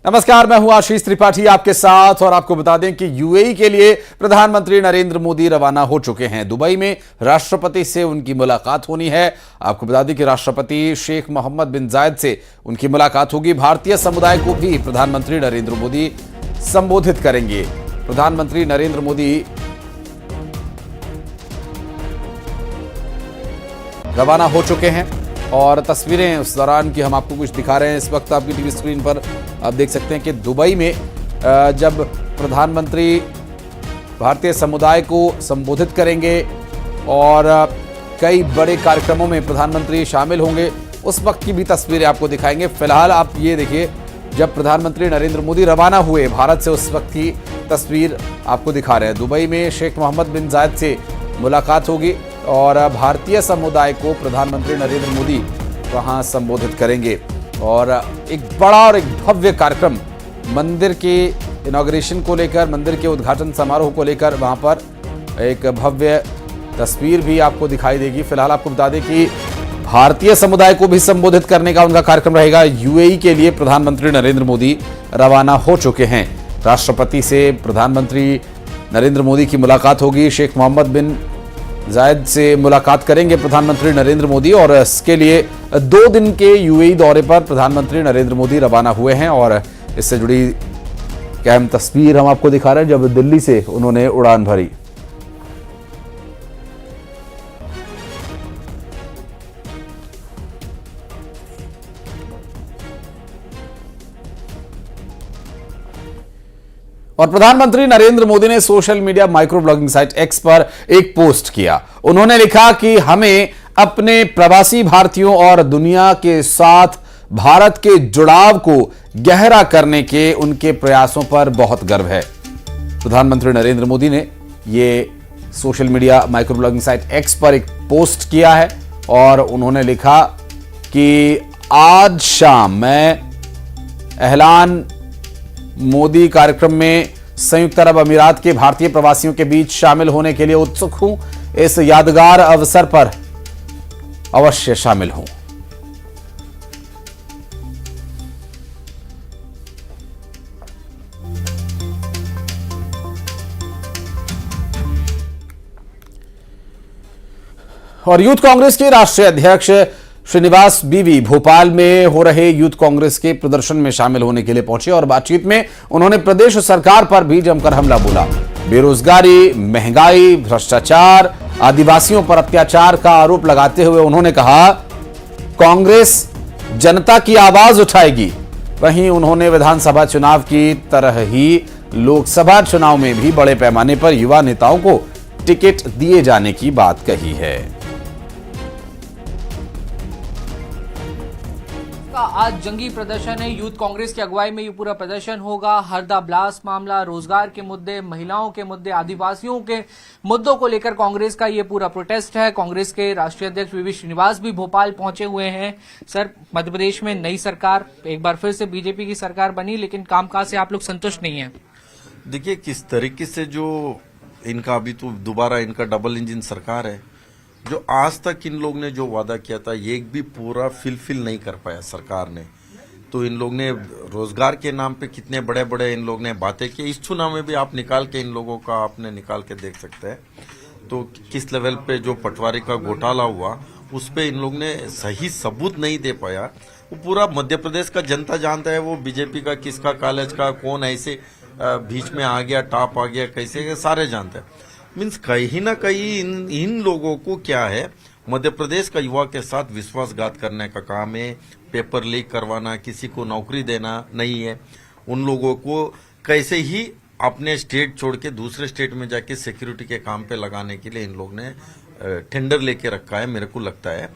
नमस्कार, मैं हूं आशीष त्रिपाठी आपके साथ और आपको बता दें कि यूएई के लिए प्रधानमंत्री नरेंद्र मोदी रवाना हो चुके हैं। दुबई में राष्ट्रपति से उनकी मुलाकात होनी है। आपको बता दें कि राष्ट्रपति शेख मोहम्मद बिन जायद से उनकी मुलाकात होगी। भारतीय समुदाय को भी प्रधानमंत्री नरेंद्र मोदी संबोधित करेंगे। प्रधानमंत्री नरेंद्र मोदी रवाना हो चुके हैं और तस्वीरें उस दौरान की हम आपको कुछ दिखा रहे हैं। इस वक्त आपकी टीवी स्क्रीन पर आप देख सकते हैं कि दुबई में जब प्रधानमंत्री भारतीय समुदाय को संबोधित करेंगे और कई बड़े कार्यक्रमों में प्रधानमंत्री शामिल होंगे, उस वक्त की भी तस्वीरें आपको दिखाएंगे। फिलहाल आप ये देखिए, जब प्रधानमंत्री नरेंद्र मोदी रवाना हुए भारत से, उस वक्त की तस्वीर आपको दिखा रहे हैं। दुबई में शेख मोहम्मद बिन जायद से मुलाकात होगी और भारतीय समुदाय को प्रधानमंत्री नरेंद्र मोदी वहां संबोधित करेंगे और एक बड़ा और एक भव्य कार्यक्रम मंदिर के इनॉग्रेशन को लेकर, मंदिर के उद्घाटन समारोह को लेकर वहां पर एक भव्य तस्वीर भी आपको दिखाई देगी। फिलहाल आपको बता दें कि भारतीय समुदाय को भी संबोधित करने का उनका कार्यक्रम रहेगा। यूएई के लिए प्रधानमंत्री नरेंद्र मोदी रवाना हो चुके हैं। राष्ट्रपति से प्रधानमंत्री नरेंद्र मोदी की मुलाकात होगी। शेख मोहम्मद बिन जायद से मुलाकात करेंगे प्रधानमंत्री नरेंद्र मोदी और इसके लिए 2 दिन के यूएई दौरे पर प्रधानमंत्री नरेंद्र मोदी रवाना हुए हैं। और इससे जुड़ी अहम तस्वीर हम आपको दिखा रहे हैं जब दिल्ली से उन्होंने उड़ान भरी। और प्रधानमंत्री नरेंद्र मोदी ने social media micro blogging site x पर एक पोस्ट किया। उन्होंने लिखा कि हमें अपने प्रवासी भारतीयों और दुनिया के साथ भारत के जुड़ाव को गहरा करने के उनके प्रयासों पर बहुत गर्व है। प्रधानमंत्री नरेंद्र मोदी ने ये social media micro blogging site x पर एक पोस्ट किया है और उन्होंने लिखा कि आज शाम मैं एहलान मोदी कार्यक्रम में संयुक्त अरब अमीरात के भारतीय प्रवासियों के बीच शामिल होने के लिए उत्सुक हूं। इस यादगार अवसर पर अवश्य शामिल हूं। और यूथ कांग्रेस के राष्ट्रीय अध्यक्ष श्रीनिवास बीवी भोपाल में हो रहे यूथ कांग्रेस के प्रदर्शन में शामिल होने के लिए पहुंचे और बातचीत में उन्होंने प्रदेश सरकार पर भी जमकर हमला बोला। बेरोजगारी, महंगाई, भ्रष्टाचार, आदिवासियों पर अत्याचार का आरोप लगाते हुए उन्होंने कहा कांग्रेस जनता की आवाज उठाएगी। वहीं उन्होंने विधानसभा चुनाव की तरह ही लोकसभा चुनाव में भी बड़े पैमाने पर युवा नेताओं को टिकट दिए जाने की बात कही है। आज जंगी प्रदर्शन है। यूथ कांग्रेस की अगुवाई में ये पूरा प्रदर्शन होगा। हरदा ब्लास्ट मामला, रोजगार के मुद्दे, महिलाओं के मुद्दे, आदिवासियों के मुद्दों को लेकर कांग्रेस का ये पूरा प्रोटेस्ट है। कांग्रेस के राष्ट्रीय अध्यक्ष वीवी श्रीनिवास भी भोपाल पहुंचे हुए हैं। सर, मध्य प्रदेश में नई सरकार, एक बार फिर से बीजेपी की सरकार बनी, लेकिन कामकाज से आप लोग संतुष्ट नहीं है। देखिए किस तरीके से जो इनका अभी तो दोबारा इनका डबल इंजन सरकार है, जो आज तक इन लोग ने जो वादा किया था ये भी पूरा फिल नहीं कर पाया सरकार ने। तो इन लोग ने रोजगार के नाम पे कितने बड़े बड़े इन लोग ने बातें की। इस चुनाव में भी आप निकाल के इन लोगों का आपने निकाल के देख सकते हैं तो किस लेवल पे जो पटवारी का घोटाला हुआ उस पे इन लोग ने सही सबूत नहीं दे पाया। वो पूरा मध्य प्रदेश का जनता जानता है वो बीजेपी का किसका कॉलेज का कौन ऐसे बीच में आ गया, टॉप आ गया, कैसे सारे जानते हैं। मीन्स कहीं ना कहीं इन लोगों को क्या है, मध्य प्रदेश का युवा के साथ विश्वासघात करने का काम है। पेपर लीक करवाना, किसी को नौकरी देना नहीं है। उन लोगों को कैसे ही अपने स्टेट छोड़ के दूसरे स्टेट में जाके सिक्योरिटी के काम पे लगाने के लिए इन लोग ने टेंडर लेके रखा है, मेरे को लगता है।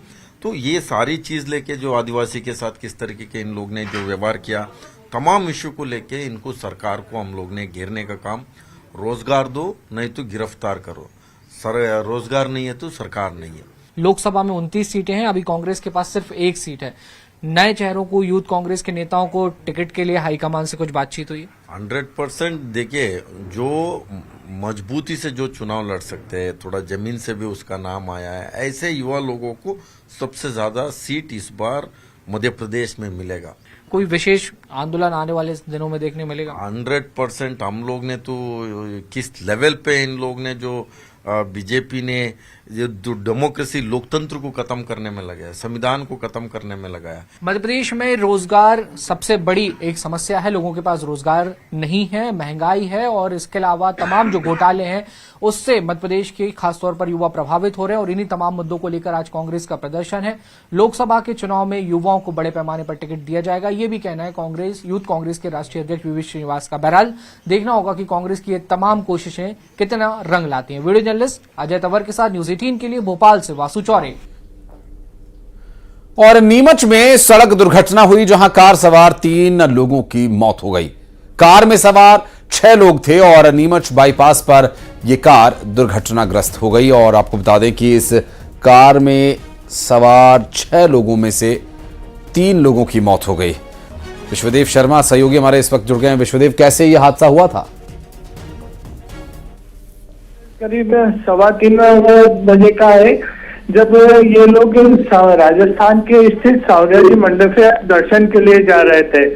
तो ये सारी चीज लेके जो आदिवासी के साथ किस तरीके के इन लोग ने जो व्यवहार किया, तमाम इश्यू को लेके इनको सरकार को हम लोग ने घेरने का काम, रोजगार दो नहीं तो गिरफ्तार करो, रोजगार नहीं है तो सरकार नहीं है। लोकसभा में 29 सीटें हैं, अभी कांग्रेस के पास सिर्फ 1 सीट है। नए चेहरों को, यूथ कांग्रेस के नेताओं को टिकट के लिए हाईकमान से कुछ बातचीत हुई? 100% देखिए, जो मजबूती से जो चुनाव लड़ सकते हैं, थोड़ा जमीन से भी उसका नाम आया है, ऐसे युवा लोगों को सबसे ज्यादा सीट इस बार मध्य प्रदेश में मिलेगा। कोई विशेष आंदोलन आने वाले दिनों में देखने मिलेगा? 100% हम लोग ने तो किस लेवल पे इन लोग ने जो बीजेपी ने जो डेमोक्रेसी लोकतंत्र को खत्म करने में लगाया, संविधान को खत्म करने में लगाया। मध्य प्रदेश में रोजगार सबसे बड़ी एक समस्या है, लोगों के पास रोजगार नहीं है, महंगाई है और इसके अलावा तमाम जो घोटाले हैं उससे मध्य प्रदेश के खासतौर पर युवा प्रभावित हो रहे हैं और इन्हीं तमाम मुद्दों को लेकर आज कांग्रेस का प्रदर्शन है। लोकसभा के चुनाव में युवाओं को बड़े पैमाने पर टिकट दिया जाएगा, ये भी कहना है यूथ कांग्रेस के राष्ट्रीय अध्यक्ष वीवी श्रीनिवास का। बहरहाल देखना होगा कि कांग्रेस की ये तमाम कोशिशें कितना रंग लाती हैं। वीडियो जर्नलिस्ट अजय तंवर के साथ न्यूज 18 के लिए भोपाल से वासु चौरे। और नीमच में सड़क दुर्घटना हुई जहां कार सवार 3 लोगों की मौत हो गई। कार में सवार 6 लोग थे और नीमच बाईपास पर यह कार दुर्घटनाग्रस्त हो गई। और आपको बता दें कि इस कार में सवार 6 लोगों में से 3 लोगों की मौत हो गई। विश्वदेव शर्मा सहयोगी हमारे इस वक्त जुड़ गए हैं। विश्वदेव, कैसे यह हादसा हुआ था? करीब 3:15 बजे का है, जब ये लोग राजस्थान के स्थित सावरिया मंडप से दर्शन के लिए जा रहे थे।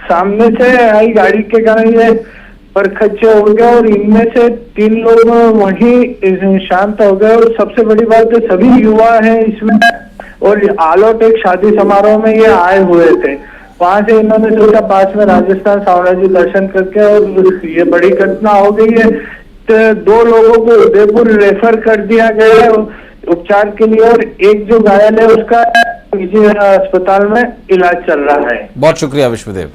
सामने से आई गाड़ी के कारण ये पर खच्चे हो गए और इनमें से 3 लोग वहीं शांत हो गए। और सबसे बड़ी बात है, सभी युवा हैं इसमें और आलोट एक शादी समारोह में ये आए हुए थे। वहां से इन्होंने सोचा पास में राजस्थान सावरिया जी दर्शन करके, और ये बड़ी घटना हो गई है। 2 लोगों को उदयपुर रेफर कर दिया गया है उपचार के लिए और एक जो घायल है उसका निजी अस्पताल में इलाज चल रहा है। बहुत शुक्रिया विश्वदेव।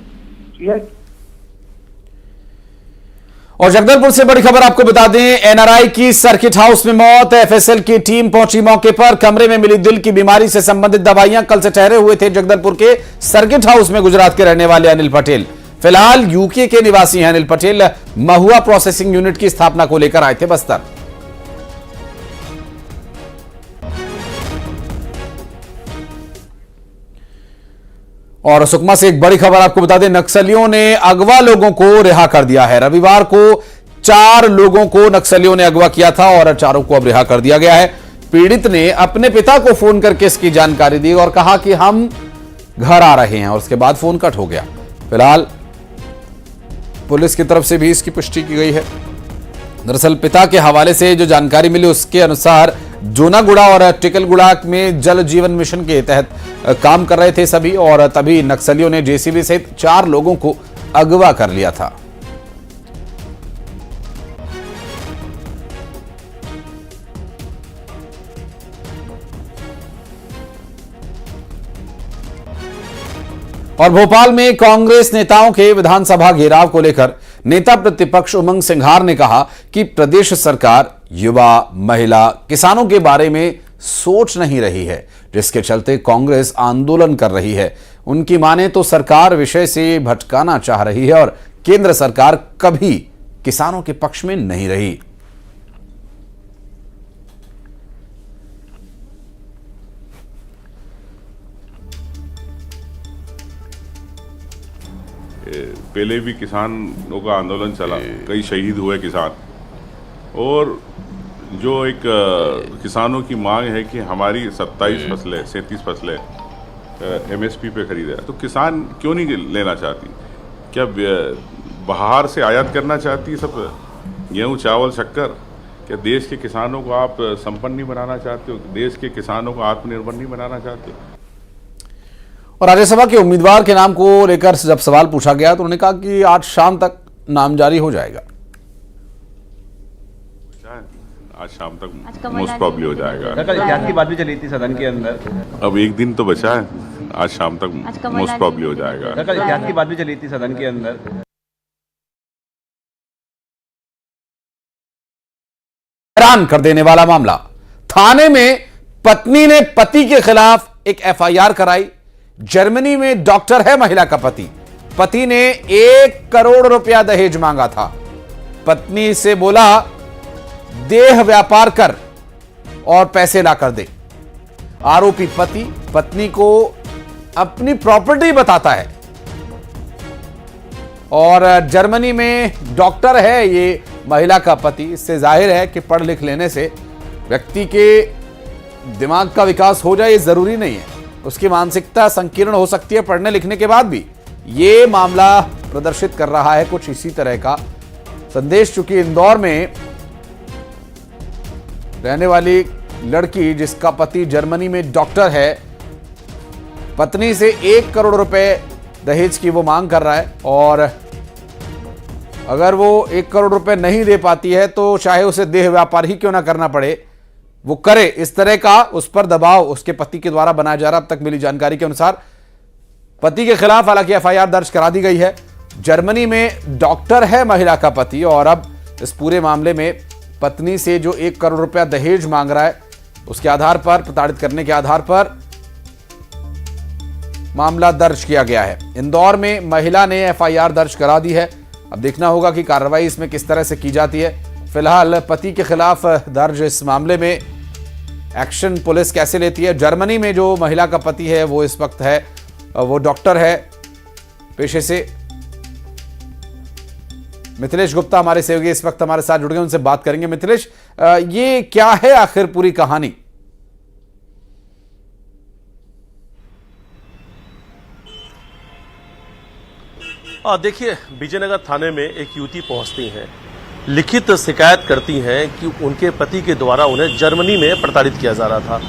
और जगदलपुर से बड़ी खबर आपको बता दें, एनआरआई की सर्किट हाउस में मौत। एफएसएल की टीम पहुंची मौके पर। कमरे में मिली दिल की बीमारी से संबंधित दवाइयां। कल से ठहरे हुए थे जगदलपुर के सर्किट हाउस में गुजरात के रहने वाले अनिल पटेल। फिलहाल यूके के निवासी हैं अनिल पटेल। महुआ प्रोसेसिंग यूनिट की स्थापना को लेकर आए थे बस्तर। और सुकमा से एक बड़ी खबर आपको बता दें, नक्सलियों ने अगवा लोगों को रिहा कर दिया है। रविवार को 4 लोगों को नक्सलियों ने अगवा किया था और 4 को अब रिहा कर दिया गया है। पीड़ित ने अपने पिता को फोन करके इसकी जानकारी दी और कहा कि हम घर आ रहे हैं, और उसके बाद फोन कट हो गया। फिलहाल पुलिस की तरफ से भी इसकी पुष्टि की गई है। दरअसल पिता के हवाले से जो जानकारी मिली उसके अनुसार जोनागुड़ा और टिकलगुड़ा में जल जीवन मिशन के तहत काम कर रहे थे सभी, और तभी नक्सलियों ने जेसीबी सहित 4 लोगों को अगवा कर लिया था। और भोपाल में कांग्रेस नेताओं के विधानसभा घेराव को लेकर नेता प्रतिपक्ष उमंग सिंघार ने कहा कि प्रदेश सरकार युवा, महिला, किसानों के बारे में सोच नहीं रही है, जिसके चलते कांग्रेस आंदोलन कर रही है। उनकी माने तो सरकार विषय से भटकाना चाह रही है और केंद्र सरकार कभी किसानों के पक्ष में नहीं रही। पहले भी किसानों का आंदोलन चला, कई शहीद हुए किसान, और जो एक किसानों की मांग है कि हमारी 37 फसलें एमएसपी पे खरीदे, तो किसान क्यों नहीं लेना चाहती? क्या बाहर से आयात करना चाहती सब गेहूं, चावल, शक्कर? क्या देश के किसानों को आप संपन्न नहीं बनाना चाहते हो? देश के किसानों को आत्मनिर्भर नहीं बनाना चाहते हो? और राज्यसभा के उम्मीदवार के नाम को लेकर जब सवाल पूछा गया तो उन्होंने कहा कि आज शाम तक नाम जारी हो जाएगा। आज शाम तक मोस्ट प्रॉब्ली हो जाएगा। कल इतिहास की बात भी चली थी सदन के अंदर। अब एक दिन तो बचा है, आज शाम तक मोस्ट प्रॉब्ली हो जाएगा। कल इतिहास की बात भी चली थी सदन के अंदर। हैरान कर देने वाला मामला। थाने में पत्नी ने पति के खिलाफ एक एफआईआर कराई। जर्मनी में डॉक्टर है महिला का पति। पति ने 1 करोड़ रुपया दहेज मांगा था। पत्नी से बोला देह व्यापार कर और पैसे लाकर दे। आरोपी पति पत्नी को अपनी प्रॉपर्टी बताता है और जर्मनी में डॉक्टर है ये महिला का पति। इससे जाहिर है कि पढ़ लिख लेने से व्यक्ति के दिमाग का विकास हो जाए, ये जरूरी नहीं है। उसकी मानसिकता संकीर्ण हो सकती है पढ़ने लिखने के बाद भी। ये मामला प्रदर्शित कर रहा है कुछ इसी तरह का संदेश। चूंकि इंदौर में रहने वाली लड़की जिसका पति जर्मनी में डॉक्टर है, पत्नी से 1 करोड़ रुपए दहेज की वो मांग कर रहा है, और अगर वो 1 करोड़ रुपए नहीं दे पाती है तो चाहे उसे देह व्यापार ही क्यों ना करना पड़े वो करे। इस तरह का उस पर दबाव उसके पति के द्वारा बनाया जा रहा। अब तक मिली जानकारी के अनुसार पति के खिलाफ हालांकि एफआईआर दर्ज करा दी गई है। जर्मनी में डॉक्टर है महिला का पति, और अब इस पूरे मामले में पत्नी से जो 1 करोड़ रुपया दहेज मांग रहा है उसके आधार पर, प्रताड़ित करने के आधार पर मामला दर्ज किया गया है। इंदौर में महिला ने एफआईआर दर्ज करा दी है। अब देखना होगा कि कार्रवाई इसमें किस तरह से की जाती है। फिलहाल पति के खिलाफ दर्ज इस मामले में एक्शन पुलिस कैसे लेती है। जर्मनी में जो महिला का पति है वो इस वक्त है, वो डॉक्टर है पेशे से। मिथिलेश गुप्ता हमारे सहयोगी इस वक्त हमारे साथ जुड़ गए, उनसे बात करेंगे। मिथिलेश, ये क्या है आखिर पूरी कहानी? देखिए, विजयनगर थाने में एक युवती पहुंचती है, लिखित शिकायत करती हैं कि उनके पति के द्वारा उन्हें जर्मनी में प्रताड़ित किया जा रहा था।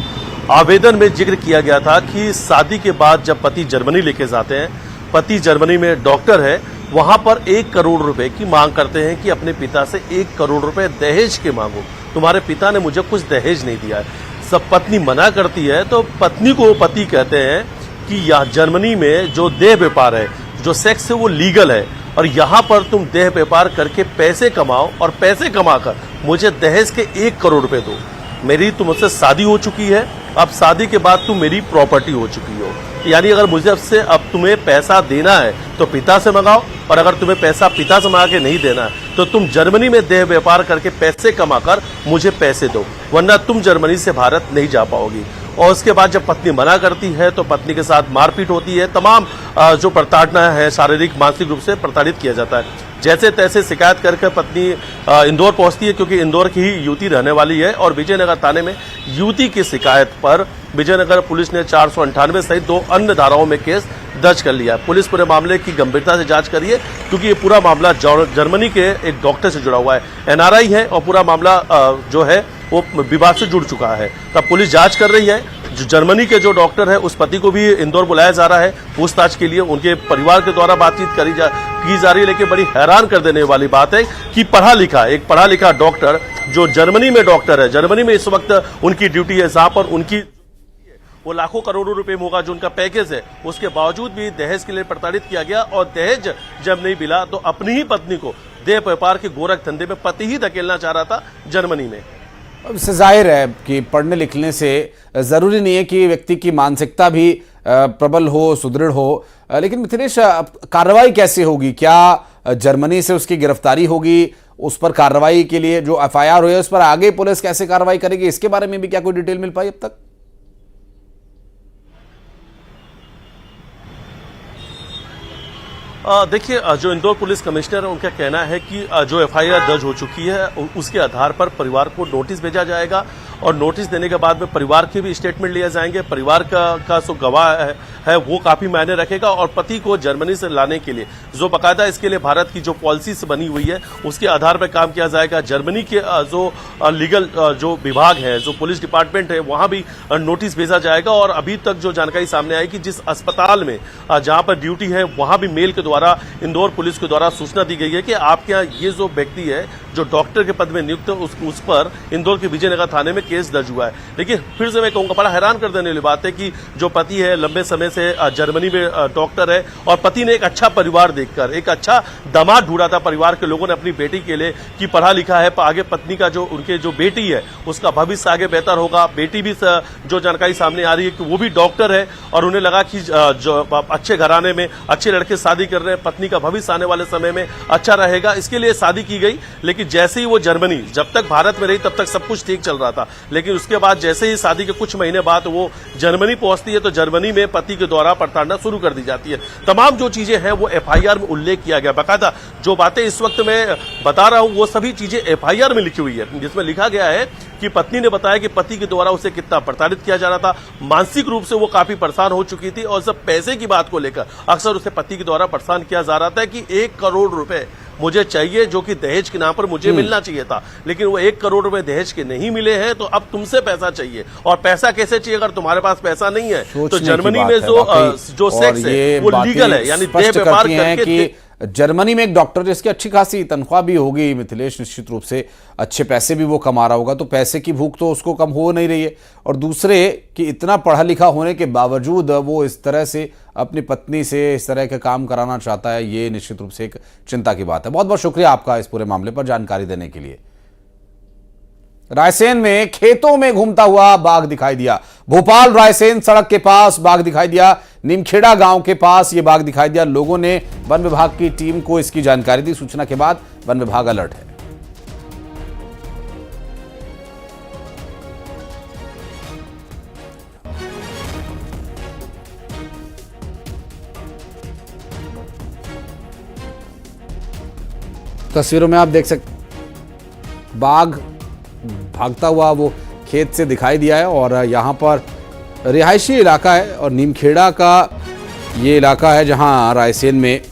आवेदन में जिक्र किया गया था कि शादी के बाद जब पति जर्मनी लेके जाते हैं, पति जर्मनी में डॉक्टर है, वहां पर 1 करोड़ रुपए की मांग करते हैं कि अपने पिता से 1 करोड़ रुपए दहेज के मांगो, तुम्हारे पिता ने मुझे कुछ दहेज नहीं दिया है। सब पत्नी मना करती है तो पत्नी को पति कहते हैं कि यह जर्मनी में जो देह व्यापार है, जो सेक्स है, वो लीगल है, और यहाँ पर तुम देह व्यापार करके पैसे कमाओ, और पैसे कमाकर मुझे दहेज के 1 करोड़ रुपए दो। मेरी तुमसे शादी हो चुकी है, अब शादी के बाद तुम मेरी प्रॉपर्टी हो चुकी हो, यानी अगर मुझे अब तुम्हें पैसा देना है तो पिता से मंगाओ, और अगर तुम्हें पैसा पिता से मंगा के नहीं देना है तो तुम जर्मनी में देह व्यापार करके पैसे कमाकर मुझे पैसे दो, वरना तुम जर्मनी से भारत नहीं जा पाओगी। और उसके बाद जब पत्नी मना करती है तो पत्नी के साथ मारपीट होती है, तमाम जो प्रताड़ना है, शारीरिक मानसिक रूप से प्रताड़ित किया जाता है। जैसे तैसे शिकायत करके पत्नी इंदौर पहुंचती है, क्योंकि इंदौर की ही युवती रहने वाली है, और विजयनगर थाने में युवती की शिकायत पर विजयनगर पुलिस ने 498 सहित 2 अन्य धाराओं में केस दर्ज कर लिया। पुलिस पूरे मामले की गंभीरता से जांच करी है, क्योंकि ये पूरा मामला जर्मनी के एक डॉक्टर से जुड़ा हुआ है, एनआरआई है, और पूरा मामला जो है वो विवाद से जुड़ चुका है। तब पुलिस जांच कर रही है। जो जर्मनी के जो डॉक्टर है उस पति को भी इंदौर बुलाया जा रहा है पूछताछ के लिए। उनके परिवार के द्वारा बातचीत की जा रही है, लेकिन बड़ी हैरान कर देने वाली बात है कि एक पढ़ा लिखा डॉक्टर जो जर्मनी में डॉक्टर है, जर्मनी में इस वक्त उनकी ड्यूटी है, जहां पर उनकी वो लाखों करोड़ों रुपए में होगा जो उनका पैकेज है, उसके बावजूद भी दहेज के लिए प्रताड़ित किया गया। और दहेज जब नहीं मिला तो अपनी ही पत्नी को देह व्यापार के गोरख धंधे में पति ही धकेलना चाह रहा था जर्मनी में। इससे जाहिर है कि पढ़ने लिखने से जरूरी नहीं है कि व्यक्ति की मानसिकता भी प्रबल हो, सुदृढ़ हो, लेकिन मिथिलेश, कार्रवाई कैसे होगी? क्या जर्मनी से उसकी गिरफ्तारी होगी? उस पर कार्रवाई के लिए जो एफआईआर हुई है उस पर आगे पुलिस कैसे कार्रवाई करेगी? इसके बारे में भी क्या कोई डिटेल मिल पाई अब तक? देखिए, जो इंदौर पुलिस कमिश्नर है उनका कहना है कि जो एफआईआर दर्ज हो चुकी है उसके आधार पर परिवार को नोटिस भेजा जाएगा, और नोटिस देने के बाद में परिवार के भी स्टेटमेंट लिए जाएंगे। परिवार का जो गवाह है वो काफी मायने रखेगा, और पति को जर्मनी से लाने के लिए जो बाकायदा इसके लिए भारत की जो पॉलिसी से बनी हुई है उसके आधार पर काम किया जाएगा। जर्मनी के जो लीगल जो विभाग है, जो पुलिस डिपार्टमेंट है, वहां भी नोटिस भेजा जाएगा। और अभी तक जो जानकारी सामने आई कि जिस अस्पताल में जहां पर ड्यूटी है वहां भी मेल के द्वारा इंदौर पुलिस के द्वारा सूचना दी गई है कि आपके यहाँ ये जो व्यक्ति है जो डॉक्टर के पद में नियुक्त है उस पर इंदौर के विजयनगर थाने में केस दर्ज हुआ है। लेकिन फिर से मैं कहूंगा, बड़ा हैरान कर देने वाली बात है कि जो पति है लंबे समय से जर्मनी में डॉक्टर है, और पति ने एक अच्छा परिवार देखकर एक अच्छा दामाद ढूंढा था परिवार के लोगों ने अपनी बेटी के लिए कि पढ़ा लिखा है, आगे पत्नी का जो उनके जो बेटी है उसका भविष्य आगे बेहतर होगा। बेटी भी जो जानकारी सामने आ रही है कि वो भी डॉक्टर है, और उन्हें लगा कि जो अच्छे घराने में अच्छे लड़के शादी कर रहे हैं, पत्नी का भविष्य आने वाले समय में अच्छा रहेगा, इसके लिए शादी की गई। लेकिन कि जैसे ही वो जर्मनी, जब तक भारत में रही तब तक सब कुछ ठीक चल रहा था, लेकिन उसके बाद जैसे ही शादी के कुछ महीने बाद वो जर्मनी पहुंचती है तो जर्मनी में पति के द्वारा प्रताड़ना शुरू कर दी जाती है। तमाम जो चीजें हैं वो एफआईआर में उल्लेख किया गया। बाकायदा जो बातें इस वक्त मैं बता रहा हूं वो सभी चीजें एफआईआर में लिखी हुई है, जिसमें लिखा गया है कि पत्नी ने बताया कि पति के द्वारा उसे कितना प्रताड़ित किया जा रहा था, मानसिक रूप से वो काफी परेशान हो चुकी थी और सब पैसे की बात को लेकर अक्सर उसे पति के द्वारा परेशान किया जा रहा था कि 1 करोड़ रुपए मुझे चाहिए, जो कि दहेज के नाम पर मुझे मिलना चाहिए था, लेकिन वो 1 करोड़ रुपए दहेज के नहीं मिले हैं, तो अब तुमसे पैसा चाहिए। और पैसा कैसे चाहिए अगर तुम्हारे पास पैसा नहीं है? तो जर्मनी में जो सेक्स है वो लीगल है, यानी देह व्यापार करके। जर्मनी में एक डॉक्टर जिसकी अच्छी खासी तनख्वाह भी होगी मिथिलेश, निश्चित रूप से अच्छे पैसे भी वो कमा रहा होगा, तो पैसे की भूख तो उसको कम हो नहीं रही है। और दूसरे कि इतना पढ़ा लिखा होने के बावजूद वो इस तरह से अपनी पत्नी से इस तरह के काम कराना चाहता है, ये निश्चित रूप से एक चिंता की बात है। बहुत बहुत शुक्रिया आपका इस पूरे मामले पर जानकारी देने के लिए। रायसेन में खेतों में घूमता हुआ बाघ दिखाई दिया। भोपाल रायसेन सड़क के पास बाघ दिखाई दिया। नीमखेड़ा गांव के पास यह बाघ दिखाई दिया। लोगों ने वन विभाग की टीम को इसकी जानकारी दी। सूचना के बाद वन विभाग अलर्ट है। तस्वीरों में आप देख सकते बाघ भागता हुआ वो खेत से दिखाई दिया है और यहाँ पर रिहायशी इलाका है और नीमखेड़ा का ये इलाका है जहाँ रायसेन में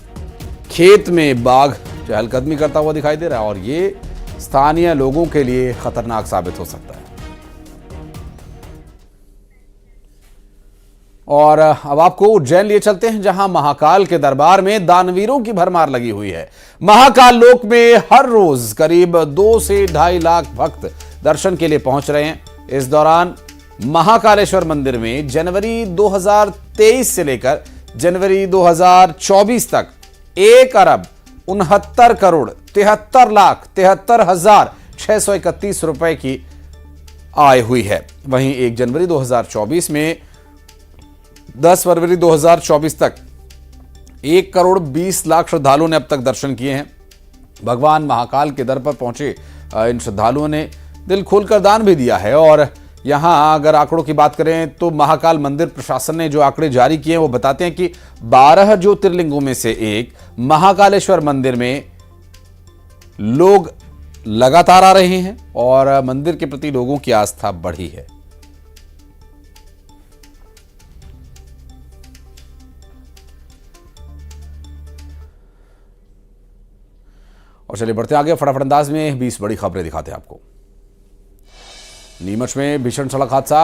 खेत में बाघ चहलकदमी करता हुआ दिखाई दे रहा है और ये स्थानीय लोगों के लिए खतरनाक साबित हो सकता है। और अब आपको उज्जैन लिए चलते हैं जहां महाकाल के दरबार में दानवीरों की भरमार लगी हुई है। महाकाल लोक में हर रोज करीब 2 से 2.5 लाख भक्त दर्शन के लिए पहुंच रहे हैं। इस दौरान महाकालेश्वर मंदिर में जनवरी 2023 से लेकर जनवरी 2024 तक 1 अरब 69 करोड़ 73 लाख 73,631 रुपए की आय हुई है। वहीं 1 जनवरी 2024 में 10 फरवरी 2024 तक 1 करोड़ 20 लाख श्रद्धालुओं ने अब तक दर्शन किए हैं। भगवान महाकाल के दर पर पहुंचे इन श्रद्धालुओं ने दिल खोलकर दान भी दिया है। और यहां अगर आंकड़ों की बात करें तो महाकाल मंदिर प्रशासन ने जो आंकड़े जारी किए हैं वो बताते हैं कि 12 ज्योतिर्लिंगों में से एक महाकालेश्वर मंदिर में लोग लगातार आ रहे हैं और मंदिर के प्रति लोगों की आस्था बढ़ी है। और चलिए बढ़ते आगे, फटाफट अंदाज में 20 बड़ी खबरें दिखाते हैं आपको। नीमच में भीषण सड़क हादसा